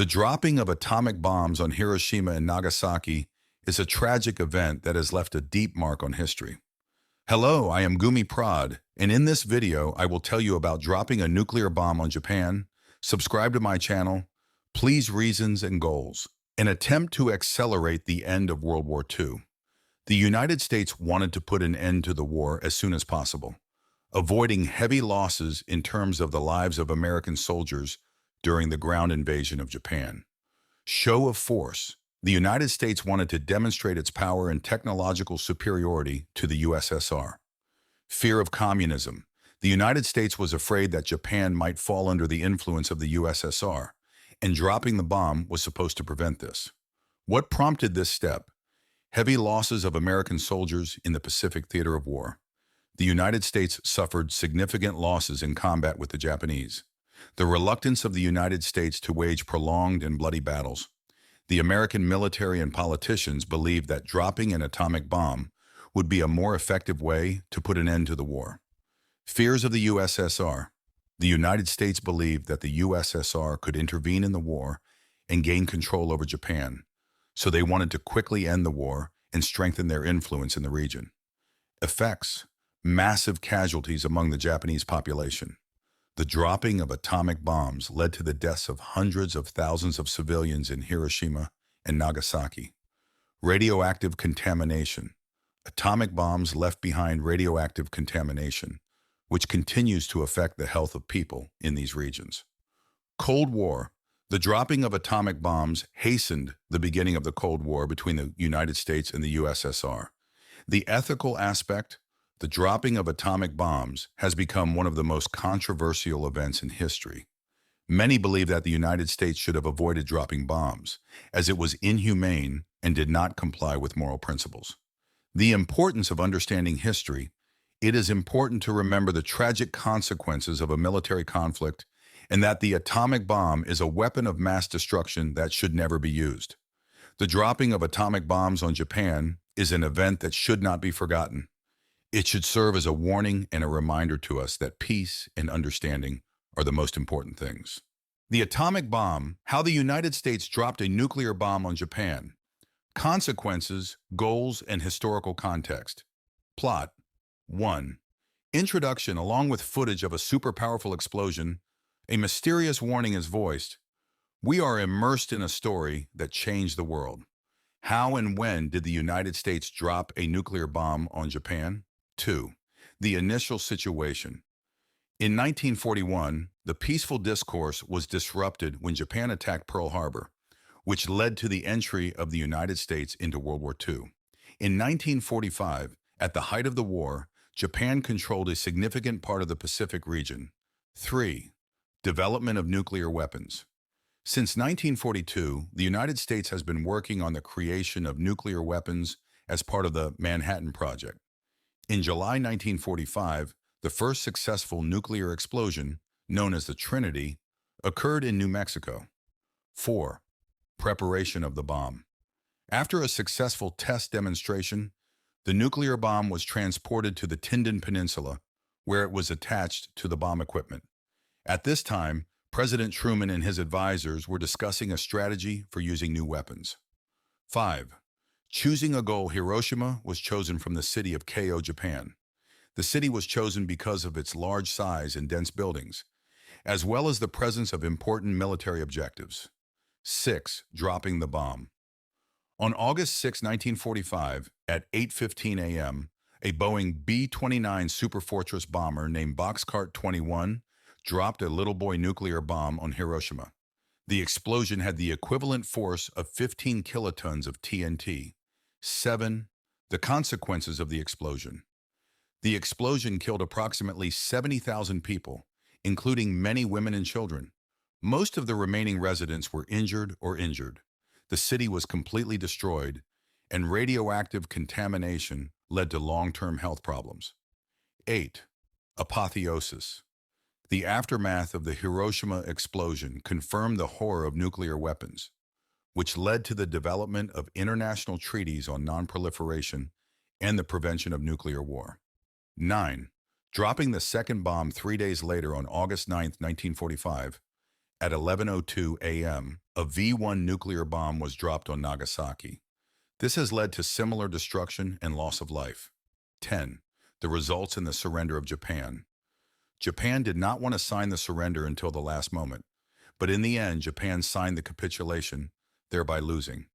The dropping of atomic bombs on Hiroshima and Nagasaki is a tragic event that has left a deep mark on history. Hello, I am Gumi Prad, and in this video I will tell you about dropping a nuclear bomb on Japan. Subscribe to my channel. Please reasons and goals. An attempt to accelerate the end of World War II. The United States wanted to put an end to the war as soon as possible, avoiding heavy losses in terms of the lives of American soldiers during the ground invasion of Japan. Show of force. The United States wanted to demonstrate its power and technological superiority to the USSR. Fear of communism. The United States was afraid that Japan might fall under the influence of the USSR, and dropping the bomb was supposed to prevent this. What prompted this step? Heavy losses of American soldiers in the Pacific theater of war. The United States suffered significant losses in combat with the Japanese. The reluctance of the United States to wage prolonged and bloody battles. The American military and politicians believed that dropping an atomic bomb would be a more effective way to put an end to the war. Fears of the USSR. The United States believed that the USSR could intervene in the war and gain control over Japan, so they wanted to quickly end the war and strengthen their influence in the region. Effects. Massive casualties among the Japanese population. The dropping of atomic bombs led to the deaths of hundreds of thousands of civilians in Hiroshima and Nagasaki. Radioactive contamination. Atomic bombs left behind radioactive contamination, which continues to affect the health of people in these regions. Cold War. The dropping of atomic bombs hastened the beginning of the Cold War between the United States and the USSR. The ethical aspect. The dropping of atomic bombs has become one of the most controversial events in history. Many believe that the United States should have avoided dropping bombs, as it was inhumane and did not comply with moral principles. The importance of understanding history. It is important to remember the tragic consequences of a military conflict and that the atomic bomb is a weapon of mass destruction that should never be used. The dropping of atomic bombs on Japan is an event that should not be forgotten. It should serve as a warning and a reminder to us that peace and understanding are the most important things. The atomic bomb, how the United States dropped a nuclear bomb on Japan. Consequences, goals, and historical context. Plot. 1. Introduction. Along with footage of a super powerful explosion, a mysterious warning is voiced. We are immersed in a story that changed the world. How and when did the United States drop a nuclear bomb on Japan? 2. The initial situation. In 1941, the peaceful discourse was disrupted when Japan attacked Pearl Harbor, which led to the entry of the United States into World War II. In 1945, at the height of the war, Japan controlled a significant part of the Pacific region. 3. Development of nuclear weapons. Since 1942, the United States has been working on the creation of nuclear weapons as part of the Manhattan Project. In July 1945, the first successful nuclear explosion, known as the Trinity, occurred in New Mexico. 4. Preparation of the bomb. After a successful test demonstration, the nuclear bomb was transported to the Tindon Peninsula, where it was attached to the bomb equipment. At this time, President Truman and his advisors were discussing a strategy for using new weapons. 5. Choosing a goal. Hiroshima was chosen from the city of Keio, Japan. The city was chosen because of its large size and dense buildings, as well as the presence of important military objectives. 6. Dropping the bomb. On August 6, 1945, at 8:15 a.m., a Boeing B-29 Superfortress bomber named Boxcar 21 dropped a little boy nuclear bomb on Hiroshima. The explosion had the equivalent force of 15 kilotons of TNT. 7. The consequences of the explosion. The explosion killed approximately 70,000 people, including many women and children. Most of the remaining residents were injured or injured. The city was completely destroyed, and radioactive contamination led to long-term health problems. 8. Apotheosis. The aftermath of the Hiroshima explosion confirmed the horror of nuclear weapons, which led to the development of international treaties on non-proliferation and the prevention of nuclear war. 9. Dropping the second bomb 3 days later on August 9, 1945, at 11:02 a.m., A V-1 nuclear bomb was dropped on Nagasaki. This has led to similar destruction and loss of life. 10. The results in the surrender of Japan. Japan did not want to sign the surrender until the last moment, but in the end, Japan signed the capitulation, thereby losing.